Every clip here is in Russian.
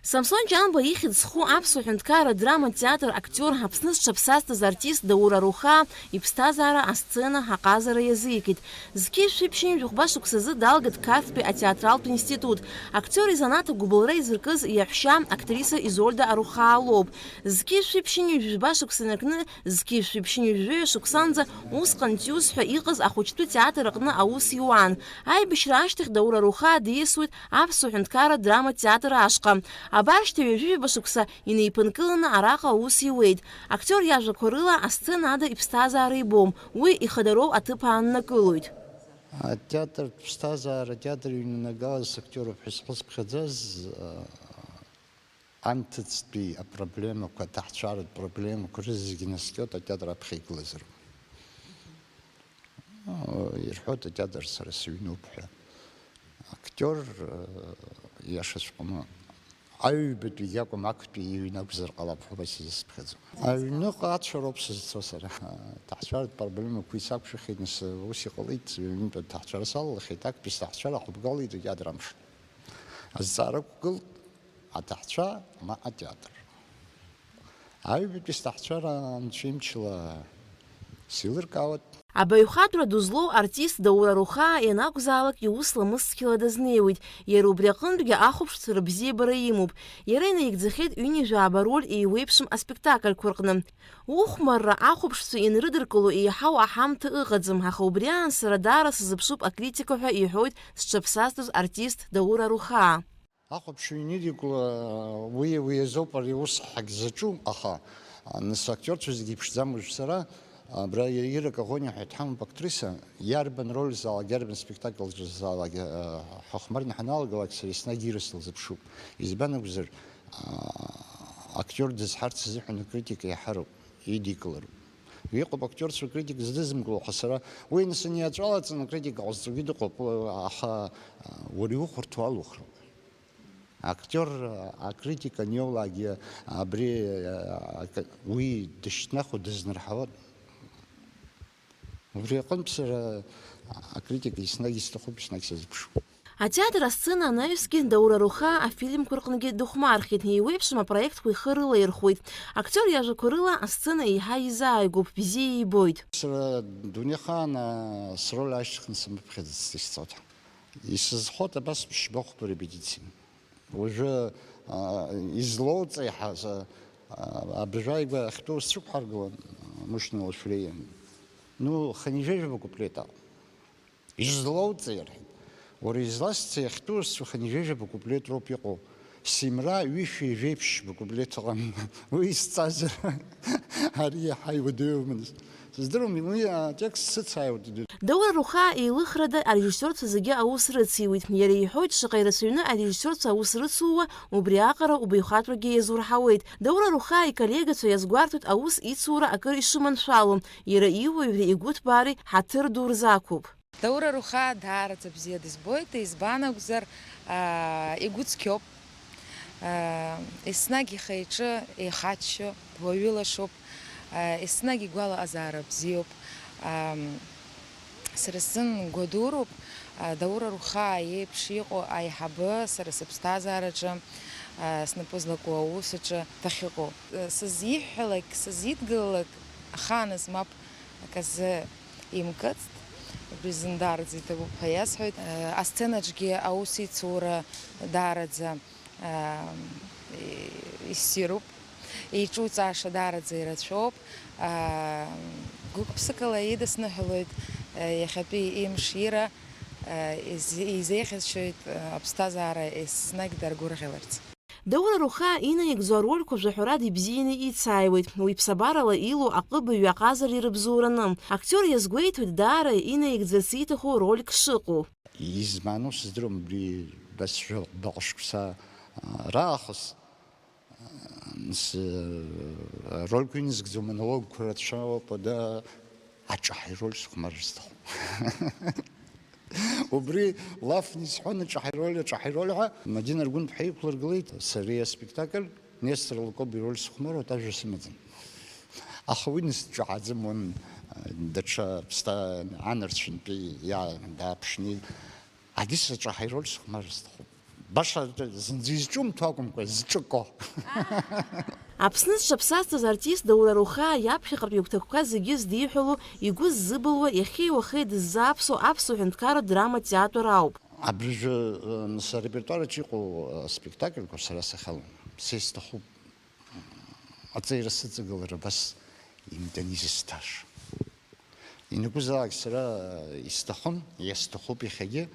Самсон Ҷанба ихьӡ зху аԥсуа ҳәынҭқарра драма театр актиор Аԥсны зҽаԥсазҭаз артист Даура Руха иԥсҭазаара асцена аҟазара иазикит. Зқьи шәиԥшьынҩ жәохәба шықәсазы далгеит Қарҭтәи атеатралтә институт. Актиор изанааҭ агәыбылра изыркыз иаҳәшьа актриса Изольда Арухаа лоуп. Зқьи шәиԥшьынҩ жәба шықәса инаркны зқьи шәиԥшьынҩ жәҩа шықәсанӡа усҟан Тиус-ҳәа иҟаз ахәыҷтәы театр аҟны аус иуан. Аибашьра ашьҭахь Даура Руха диасуеит аԥсуа ҳәынҭқарра драма театр ашҟа. Абаршьҭа ҩажәижәаба шықәса инеиԥынкыланы араҟа аус иуеит. Актиор иажәақәа рыла асцена ада иԥсҭазаара ибом, уи ихадароу аҭыԥ ааннакылоит. Атеатр ԥсҭазаара, атеатр иҩнанагалаз актиоров ҳәа сҟазԥхьаӡаз амҭыцтәи апроблемақәа, аҭаҳцәаратә проблемақәа рызегьы наскьоит атеатр аԥхьа игылазароуп. Ирҳәоит атеатр сара сыҩноуп ҳәа. Актиор иашаҵәҟьаны аҩбатәи иакәым актәи иҩны акәзар ҟалап ҳәа сизысԥхьаӡом. Аҩныҟа ацәароуп сызцо сара. Аҭаҳцәаратә проблемақәа исақәшәахьеит, нас ус иҟалеит, ҩынтә аҭаҳцәара салалахьеит, актәи сҭаҳцәара ҳабгалеит атеатр амш. Азҵаара ықәгылт аҭаҳцәа ма атеатр. Аҩбатәи сҭаҳцәара анцәа имчла сеилыркаауеит. Абаҩхатәра дызлоу артист Даура Рухаа ианакәзаалак иус ламысцқьала дазнеиуеит. Иара убри аҟынтәгьы ахәаԥшцәа рыбзиабара имоуп. Иара инаигӡахьеит ҩынҩажәаба роль еиуеиԥшым аспектакльқәа рҟны. Ухәмарра ахәаԥшцәа инрыдыркыло еиҳау аҳамҭа ыҟаӡам, аха убри аан сара даара сазыԥшуп акритика ҳәа иҳәоит зҽаԥсазтәыз артист Даура Рухаа. Ахәаԥшцәа инидикәла уи азоуп ари аус ҳагьзаҿу, аха нас актиорцәа зегьы иԥшӡам уажә сара. Абра Ира Кагониа ҳәа дҳамоуп актриса, иарбан роль залаг, иарбан спектакль залаг ҳахәмарны ҳаналагалак сара еснагь Ира сылзыԥшуп. Избан акәзар, актиор дызҳарц азыҳәан акритика иаҳароуп, идикылароуп. Иҟоуп актиорцәа акритика здызымгыло, аха сара уи нас иниаҵәалаҵан акритика ҟазҵогьы дыҟоуп, аха уара иухәарҭоу алухроуп. Актиор акритика аниоулагьы абри уи дышьҭнахуа дызнырҳауа. Убри аҟынтә сара акритика еснагь исҭахуп, еснагь сазыԥшуп. Атеатр асцена анаҩсгьы Даура Рухаа афильмқәа рҟынгьы дыхәмархьеит, еиуеиԥшым апроектқәа ихы рылаирхәуеит. Актиор иажәақәа рыла асцена еиҳа изааигәоуп, бзиа ибоит. Сара дунеихаана сроль ашьҭыхны самыԥхьаӡацт исҵоит. Исызхоит абас ԥшьбахәба репетициа. Уажәы излоуҵеиҳаз абжаигәа ахьтәоу сцәықәҳаргылан Мушьнила Шәлеиа. Ханижәижәаба куплета. Излоуҵеи рҳәеит. Уара изласҵеи ахьтәоу ханижәижәаба куплет роуп иҟоу. Симра ҩышәи жәеиԥшьба куплет ыҟан. Уи исҵазар ари иаҳа иуадаҩымызт. Сыздыруам, уи атекст сыцааиуеит. Даура Рухаа еилыхрада арежиссиорцәа зегьы аус рыциуеит. Иара иҳәоит шаҟа ирацәаҩны арежиссиорцәа аус рыцууа, убри аҟара убаҩхатәрагьы иазурҳауеит. Даура Рухаа иколлегацәа иазгәарҭоит аус ицура акыр ишыманшәало. Иара иуаҩреи игәыҭбаареи ҳаҭыр ду рзақәуп. Даура Рухаа даараӡа бзиа дызбоит, избан акәзар игәы цқьоуп. Еснагь ихы-иҿы еихаччо, дуаҩылашоуп. Еснагь игәалаҟазаара бзиоуп. Сара сзын гәадуроуп Даура Рухаа иеиԥш иҟоу аиҳабы сара сыԥсҭазаараҿы, снапы злаку аус аҿы дахьыҟоу. Сызиҳәҳәалак, сызидгылалак ахааназ мап аказы имкыцт, убри зын даараӡа иҭабуп ҳәа иасҳәоит. Асценаҿгьы аус ицура даараӡа иссируп. Еиҿуҵааша даараӡа ирацәоуп. Гәык-ԥсыкала идысныҳәалоит иахьатәи имш Ира, изеиӷьасшьоит аԥсҭазаара еснагь даргәырӷьаларц. Даура Рухаа инаигӡо арольқәа жәаҳәарада ибзианы ицааиуеит. Уи ԥсабарала илоу аҟыбаҩ аҟазара ирыбзоураны. Актиор иазгәеиҭоит даара инаигӡарц ииҭаху рольк шыҟоу. Измааноу сыздыруам, убри бас баҟа-шықәса раахыс рольқәа иназгӡо монологқәа рацәоуп, ада аҿаҳа ироль сыхәмарыр сҭахуп. Убри лафны исҳәон аҿаҳа ироль ҳәа Мадина Аргәын-ԥҳа иқәлыргылеит. Сара аспектакль Нестор Лакоба ироль сыхәмаруеит, ажәа сымаӡам. Аха уи насҿаҳаӡам, даҽа ԥсҭа анарцәынтәи дааԥшны агьыс аҿаҳа ироль сыхәмарыр сҭахуп. баша зынӡа ҭакәымкәа зҿыко. Аԥсны зҿаԥсазҭаз артист Даура Рухаа иаԥхьаҟатәи игәҭакқәа зегьы здиҳәало, игәы ззыбылуа, иахьеи уахеи дыззааԥсо аԥсуа ҳәынҭқарратә драма театр ауп. Абыржәы сарепертуараҿ иҟоу спектакльқәа сара сахьалам. Сисҭахуп аҵеира сыҵагылара бас имданы изысҭаша. Инакәызаалак сара исҭахын, иасҭахуп иахьагьы,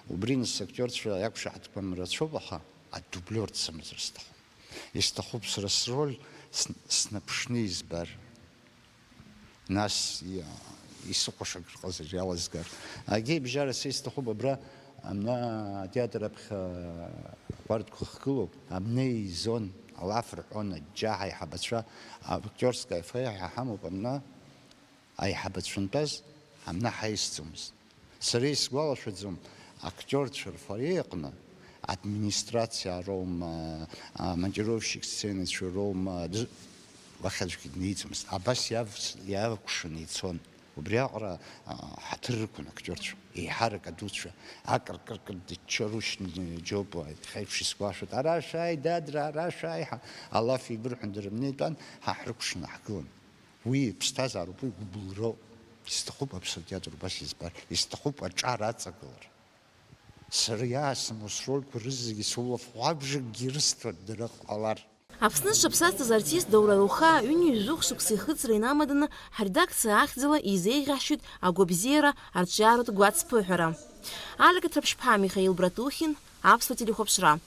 убри нас актиорцәа иақәшаҳаҭқәам рацәоуп, аха адублиор дсымазар сҭахуп. Исҭахуп сара сроль снаԥшны избар. Нас исыхәаша ҟазар иалазгар. Агеибжьара са исҭахуп абра амна атеатр аԥхьа ҟәардәқәа хгылоуп, амна изон, алаф рҳәон, аџьџьаҳ аиҳабацәа, актиорск аифа ҳамоуп, амна аиҳабацәантәаз амна ҳаисӡомызт. Сара исгәалашәаӡом, актиорцәа рфоре аҟны администрациа роума, монтировщик сценацәа роума лахьаҵәҟьа днеиӡомызт. Абас иавакәшаны ицон. Убри аҟара ҳаҭыр рықәын актиорцәа, еиҳарак адуцәа, акыркыркыр дыччарушьны џьоуп, хаиԥш исгәашәоит, ара шәааи дадра, ара шәааи, алаф еибырҳәан дырымны итәан, ҳаҳрықәшны ҳгылан. Уи ԥсҭазаароуп, уи гәыблыроуп. Исҭахуп аԥсуа театр убас избар, исҭахуп аҿар аҵагылара. Сара иаасымоу срольқәа рызегьы соулаф-ҟәабжакгьы ирысҭоит дара ҟалар. Аԥсны зҿаԥсазҭаз артист Даура Рухаа ҩынҩажәижәох шықәса ихыҵра инамаданы ҳредакциа ахьӡала изеиӷьаҳшьоит агәабзиара арҿиаратә гәацԥыҳәара. Аликаҭра ԥшьԥаа Михаил Братухин, Аԥсуа телехәаԥшра.